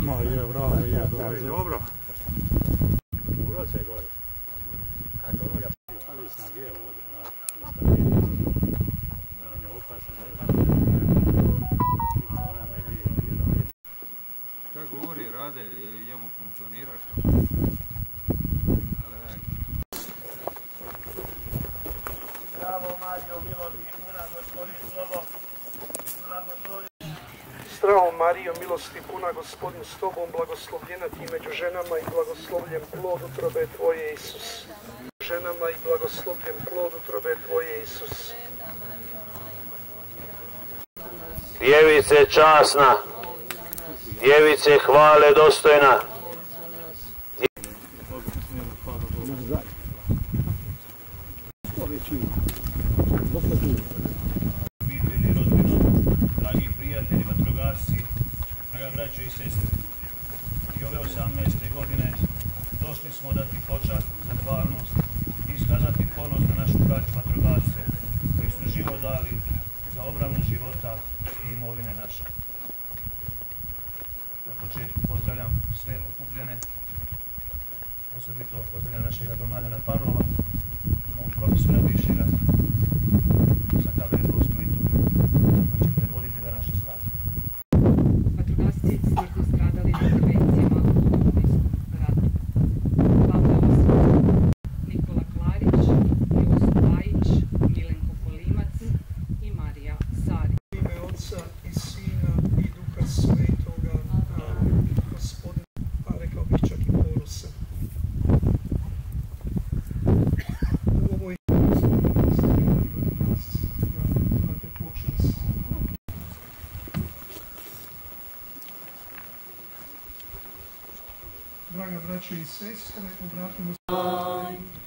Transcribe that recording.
Ma je, bravo, je. Dobro. Uroce je gore. Kako onoga pali snage ovdje, da meni je opasno da imate ona meni jedno vrijeme. Šta govori, Rade, je li njemu funkcionira što? Bravo, Mario, milosti puna, gospodin Slobo. Zdravo Marijo, milosti puna, Gospodin s tobom, blagoslovljena ti među ženama i blagoslovljen plod utrobe tvoje, Isus. Ženama i blagoslovljen plod utrobe tvoje, Isus. Djevice časna, djevice hvale dostojna. Obitelji, rodbino, dragi prijatelji, vatrogasci, draga braćo i sestre. I ove 18. godine došli smo dati počast, zahvalnost i iskazati ponos na našu braću vatrogasce koji su život dali za obranu života i imovine naše. Na početku pozdravljam sve okupljene, osobito pozdravljam našega domladena Parlova, mog profesora bivšega sa KBF-a u Splitu, koji će predvoditi današnje slavlje. Vatrogasci smrtno stradali na intervencijama u Domovinskom ratu. Pavle Osvald, Nikola Klarić, Josip Bajić, Milenko Kolimac i Marija Sari. U ime Otca i Sina i Duha Svetoga, Gospodin, pa rekao bih čak i ponosan. U ovoj draga braćo i sestre, obratimo se.